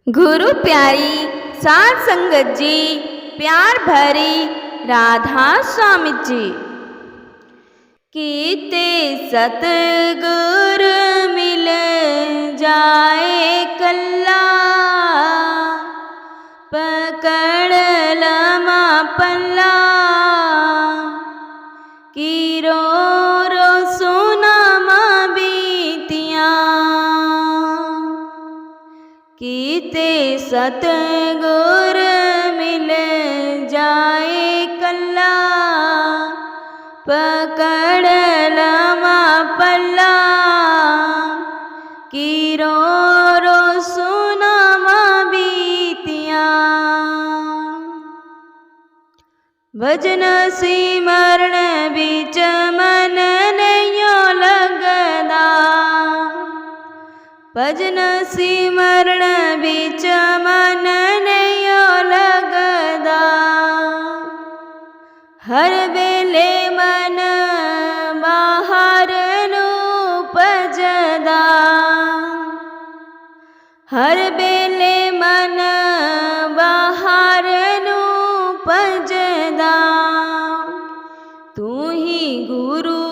गुरु प्यारी साध संगत जी, प्यार भरी राधा स्वामी जी। कीते सतगुर मिल जाए कल्ला, पकड़ लमा पल्ला, की रो रो सुना माँ बीतिया। कीते सतगुर मिल जाए कल्ला, पकड़ लमा पल्ला, की रो रो सुना माँ बीतिया। भजन सिमरण बीच मन नैयो लगदा, भजन सिमरण बीच मन नैयो लगदा। हर बेले मन बाहर नू भजदा, हर बेले मन बाहर नू भजदा। तू ही गुरु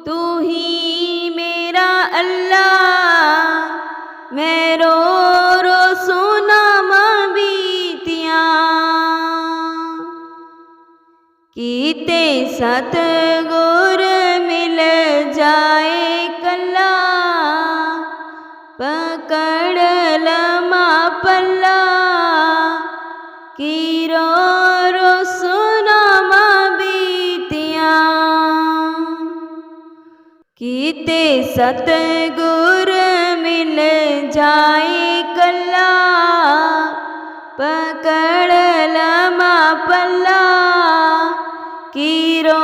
तू ही मेरा अल्लाह, मैं रो रो सुना माँ बीतिया। कीते सतगुर मिल जाए कल्ला, पकड़ लमा पल्ला, की रो रो सुना माँ बीतिया। कीते सतगुर मिल जाए कल्ला, पकड़ लमा पल्ला, की रो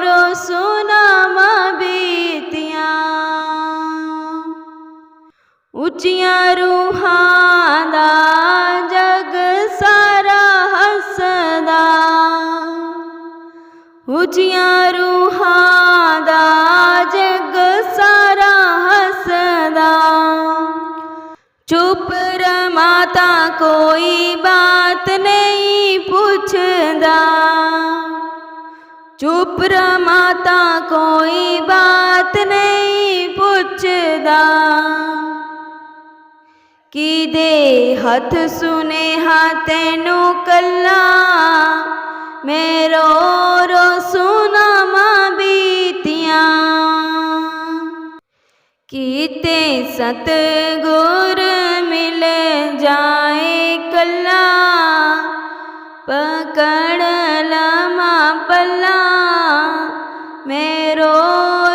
रो सुना माँ बीतिया। उचियां रूहां दा जग सारा हसदा, उचियां रूहां दा जग सारा हसदा। चुप रमाता कोई बात नहीं पूछदा, चुप रमाता कोई बात नहीं पूछदा। की दे हथ सुने हाँ तेनू कल्ला, मैं रो रो सुना माँ बीतिया। कीते सतगुर मिल जाए कल्ला, पकड़ लमा पल्ला, मैं रो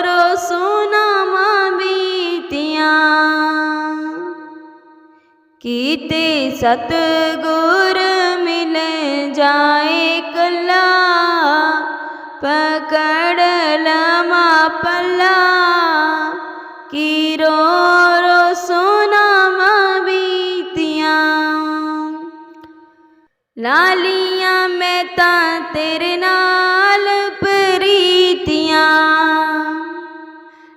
रो सुना माँ बीतिया। कीते सतगुर मिल जाए कल्ला, पकड़ लमा पल्ला, की रो रो सुना माँ बीतिया। लालियां मैं तां तेरे नाल प्रीतियां,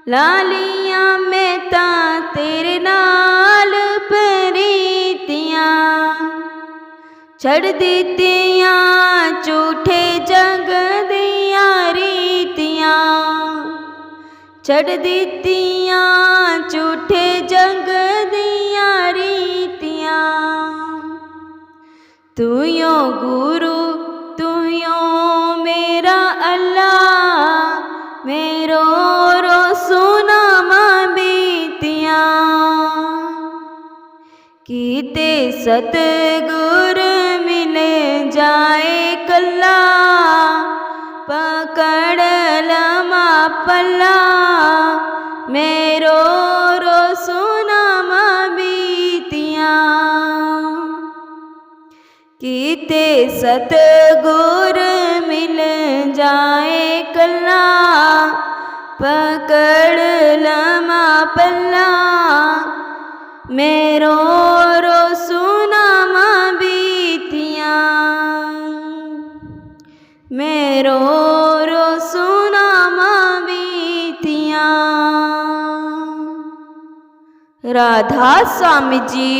लालियां मैं तां तेरे नाल प्रीतियां। छड़ दित्तियां झूठे जग दियां रीतियां, छड़ दित्तियां झूठे जग दियां रीतियां। तू यो गुरु तू यो मेरा अल्लाह, मैं रो रो सुना माँ बीतिया। कीते सतगुर मिल जाए कल्ला, पकड़ लमा पल्ला, मैं रो रो सुना माँ बीतिया। कीते सतगुर मिल जाए कल्ला, पकड़ लमा पल्ला, मैं रो रो सुना माँ बीतिया। मैं रो रो सुना माँ बीतिया। राधा स्वामी जी।